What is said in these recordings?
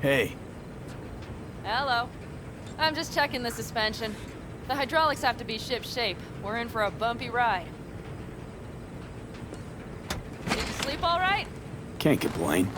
Hey. Hello. I'm just checking the suspension. The hydraulics have to be ship-shape. We're in for a bumpy ride. Did you sleep all right? Can't complain.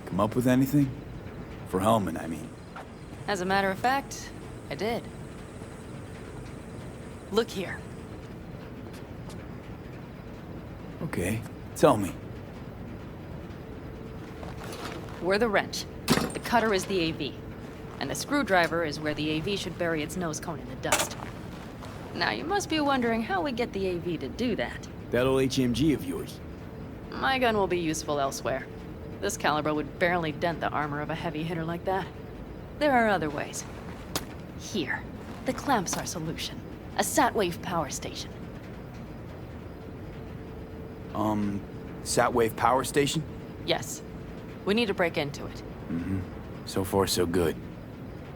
Come up with anything? For Hellman, I mean. As a matter of fact, I did. Look here. Okay, tell me. We're the wrench. The cutter is the AV. And the screwdriver is where the AV should bury its nose cone in the dust. Now, you must be wondering how we get the AV to do that. That old HMG of yours. My gun will be useful elsewhere. This caliber would barely dent the armor of a heavy hitter like that. There are other ways. Here, the clamps are solution. A Satwave power station. Satwave power station? Yes. We need to break into it. Mm-hmm. So far, so good.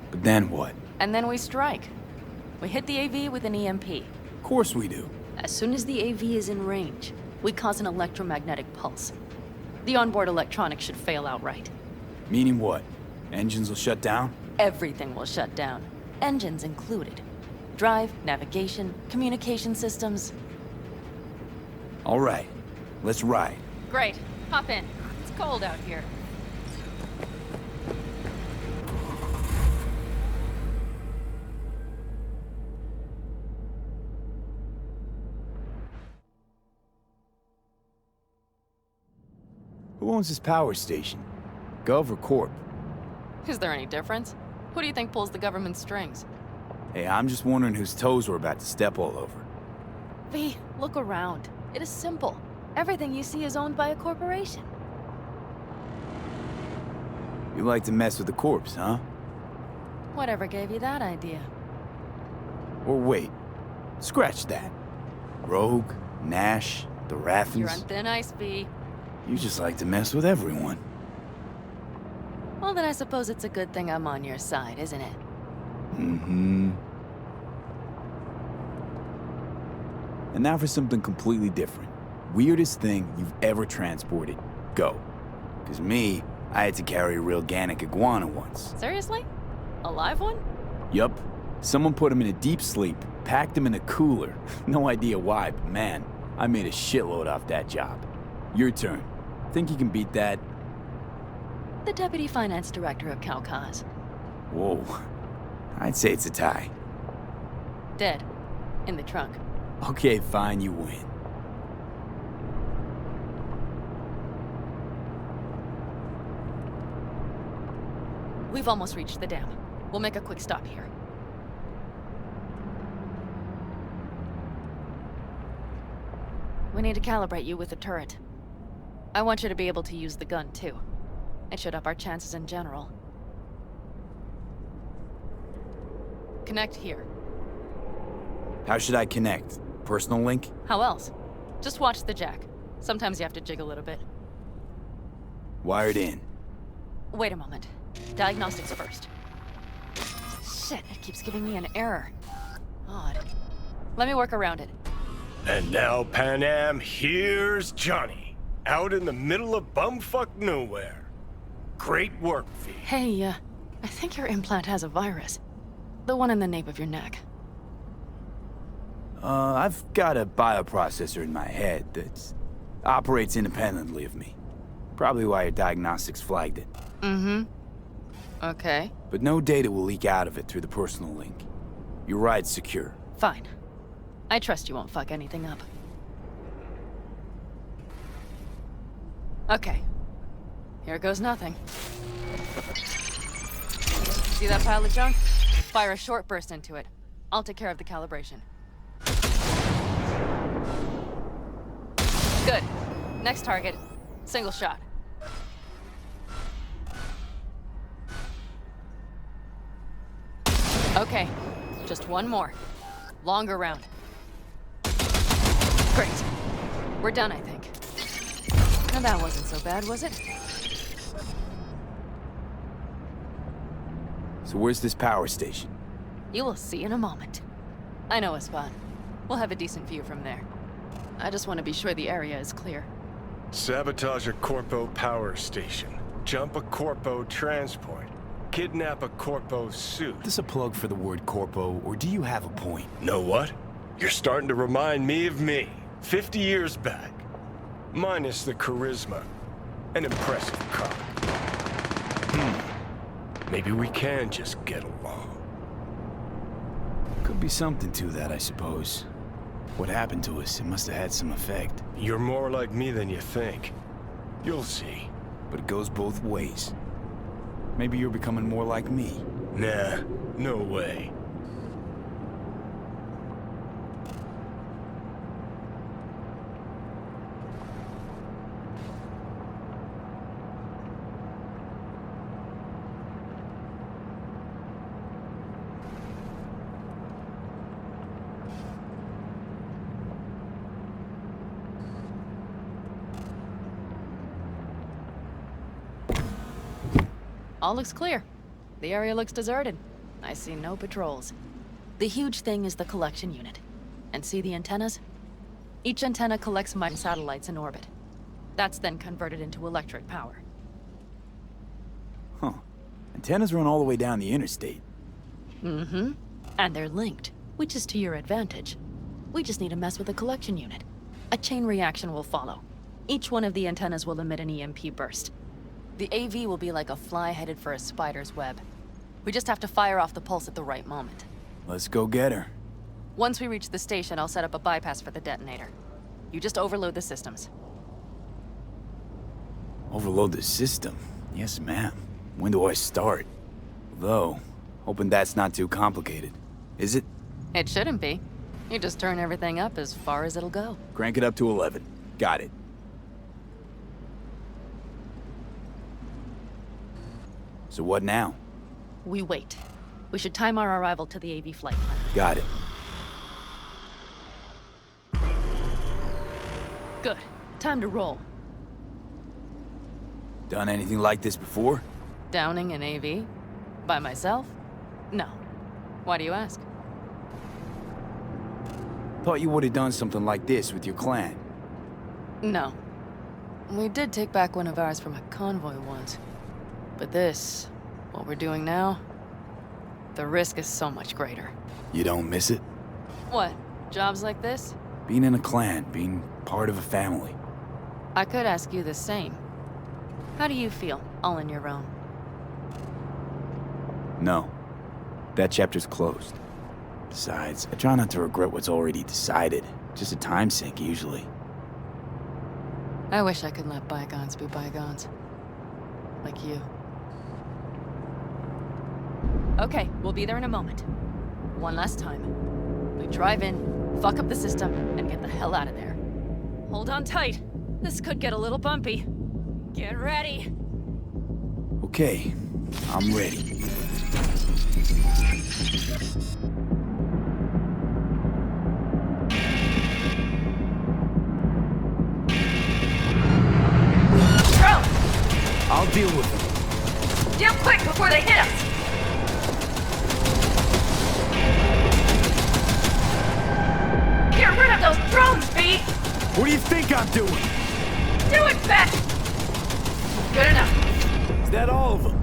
But then what? And then we strike. We hit the AV with an EMP. Of course we do. As soon as the AV is in range, we cause an electromagnetic pulse. The onboard electronics should fail outright. Meaning what? Engines will shut down? Everything will shut down. Engines included. Drive, navigation, communication systems. All right. Let's ride. Great. Hop in. It's cold out here. Who owns this power station? Gov or Corp? Is there any difference? Who do you think pulls the government strings? Hey, I'm just wondering whose toes we're about to step all over. V, look around. It is simple. Everything you see is owned by a corporation. You like to mess with the corpse, huh? Whatever gave you that idea? Or wait, scratch that. Rogue, Nash, the Rathens. You're on thin ice, V. You just like to mess with everyone. Well, then I suppose it's a good thing I'm on your side, isn't it? Mm-hmm. And now for something completely different. Weirdest thing you've ever transported. Go. 'Cause me, I had to carry a real Gannic iguana once. Seriously? A live one? Yup. Someone put him in a deep sleep, packed him in a cooler. No idea why, but man, I made a shitload off that job. Your turn. Think you can beat that? The Deputy Finance Director of Caucas. Whoa. I'd say it's a tie. Dead. In the trunk. Okay, fine, you win. We've almost reached the dam. We'll make a quick stop here. We need to calibrate you with the turret. I want you to be able to use the gun, too. It should up our chances in general. Connect here. How should I connect? Personal link? How else? Just watch the jack. Sometimes you have to jig a little bit. Wired in. Wait a moment. Diagnostics first. Shit, it keeps giving me an error. Odd. Let me work around it. And now, PANAM, here's Johnny. Out in the middle of bumfuck nowhere. Great work, V. Hey, I think your implant has a virus. The one in the nape of your neck. I've got a bioprocessor in my head that operates independently of me. Probably why your diagnostics flagged it. Mm-hmm. Okay. But no data will leak out of it through the personal link. Your ride's secure. Fine. I trust you won't fuck anything up. Okay. Here goes nothing. See that pile of junk? Fire a short burst into it. I'll take care of the calibration. Good. Next target. Single shot. Okay. Just one more. Longer round. Great. We're done, I think. Now that wasn't so bad, was it? So where's this power station? You will see in a moment. I know a spot. We'll have a decent view from there. I just want to be sure the area is clear. Sabotage a Corpo power station. Jump a Corpo transport. Kidnap a Corpo suit. Is this a plug for the word corpo, or do you have a point? Know what? You're starting to remind me of me, 50 years back. Minus the charisma. An impressive cop. Maybe we can just get along. Could be something to that, I suppose. What happened to us? It must have had some effect. You're more like me than you think. You'll see. But it goes both ways. Maybe you're becoming more like me. Nah, no way. All looks clear. The area looks deserted. I see no patrols. The huge thing is the collection unit. And see the antennas? Each antenna collects my satellites in orbit. That's then converted into electric power. Huh. Antennas run all the way down the interstate. Mm-hmm. And they're linked, which is to your advantage. We just need to mess with the collection unit. A chain reaction will follow. Each one of the antennas will emit an EMP burst. The AV will be like a fly headed for a spider's web. We just have to fire off the pulse at the right moment. Let's go get her. Once we reach the station, I'll set up a bypass for the detonator. You just overload the systems. Overload the system? Yes, ma'am. When do I start? Though, hoping that's not too complicated. Is it? It shouldn't be. You just turn everything up as far as it'll go. Crank it up to 11. Got it. So what now? We wait. We should time our arrival to the AV flight plan. Got it. Good. Time to roll. Done anything like this before? Downing an AV? By myself? No. Why do you ask? Thought you would have done something like this with your clan. No. We did take back one of ours from a convoy once. But this, what we're doing now, the risk is so much greater. You don't miss it? What? Jobs like this? Being in a clan, being part of a family. I could ask you the same. How do you feel, all on your own? No. That chapter's closed. Besides, I try not to regret what's already decided. Just a time sink, usually. I wish I could let bygones be bygones. Like you. Okay, we'll be there in a moment. One last time. We drive in, fuck up the system, and get the hell out of there. Hold on tight. This could get a little bumpy. Get ready. Okay, I'm ready. I'll deal with them. Deal quick before they hit us! Get rid of those drones, B! What do you think I'm doing? Do it fast! Good enough. Is that all of them?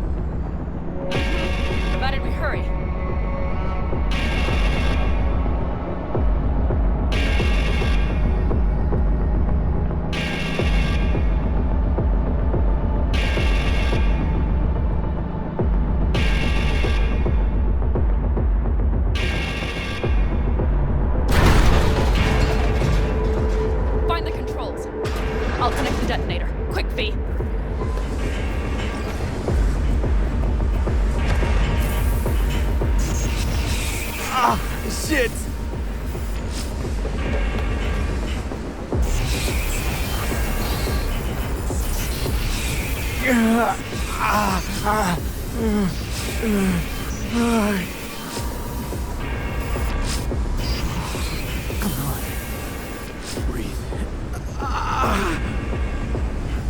Provided we hurry. Find the controls. I'll connect the detonator. Quick, V. Shit! Come on. Breathe.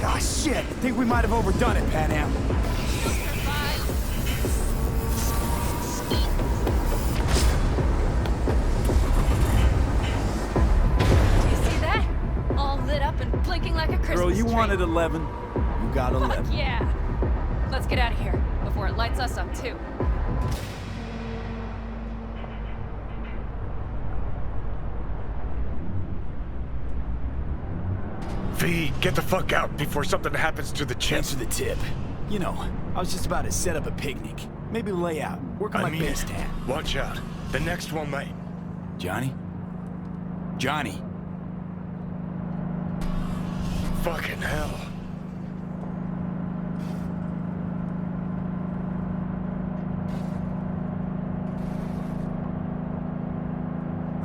Ah, shit! Think we might have overdone it, PANAM. Blinking like a Christmas Girl, you tree. wanted 11. You got 11. Fuck yeah! Let's get out of here before it lights us up too. V, get the fuck out before something happens to the chip. Thanks for the tip. You know, I was just about to set up a picnic. Maybe lay out. Work on my base tan. Watch out. The next one might. Johnny? Johnny? Fucking hell.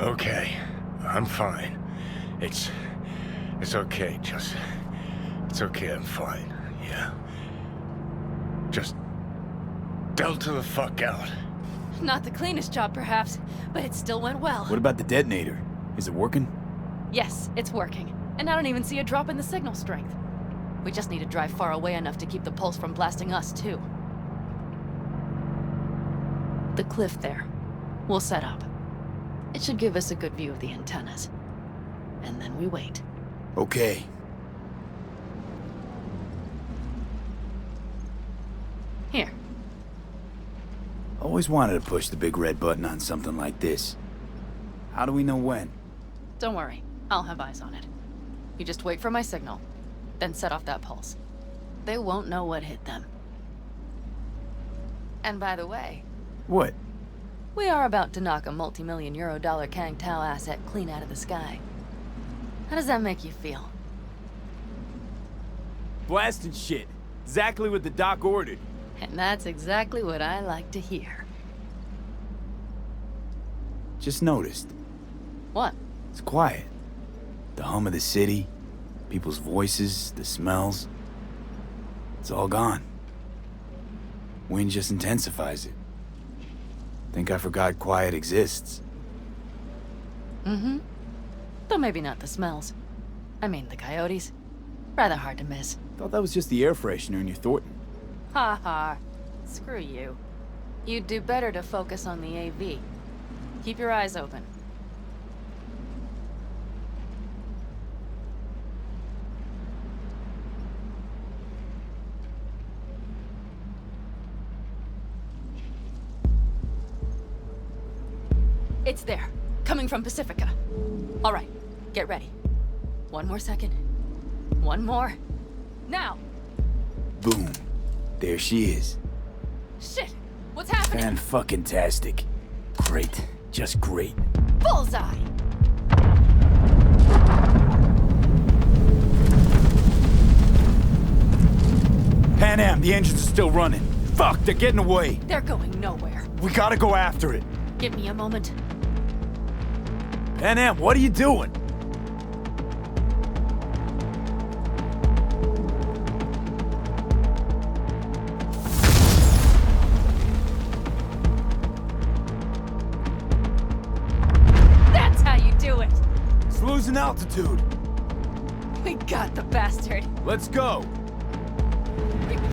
Okay, I'm fine. It's okay, it's okay, I'm fine, yeah. Just delta the fuck out. Not the cleanest job, perhaps, but it still went well. What about the detonator? Is it working? Yes, it's working. And I don't even see a drop in the signal strength. We just need to drive far away enough to keep the pulse from blasting us, too. The cliff there. We'll set up. It should give us a good view of the antennas. And then we wait. Okay. Here. Always wanted to push the big red button on something like this. How do we know when? Don't worry. I'll have eyes on it. You just wait for my signal, then set off that pulse. They won't know what hit them. And by the way... What? We are about to knock a multi-million euro-dollar Kang Tao asset clean out of the sky. How does that make you feel? Blasting shit. Exactly what the doc ordered. And that's exactly what I like to hear. Just noticed. What? It's quiet. The hum of the city, people's voices, the smells. It's all gone. Wind just intensifies it. Think I forgot quiet exists. Mm-hmm. Though maybe not the smells. I mean, the coyotes. Rather hard to miss. Thought that was just the air freshener in your Thornton. Ha ha. Screw you. You'd do better to focus on the AV. Keep your eyes open. It's there. Coming from Pacifica. All right. Get ready. One more second. One more. Now! Boom. There she is. Shit! What's happening? Fan-fucking-tastic. Great. Just great. Bullseye! PANAM, the engines are still running. Fuck, they're getting away. They're going nowhere. We gotta go after it. Give me a moment. PANAM, what are you doing? That's how you do it! It's losing altitude. We got the bastard. Let's go.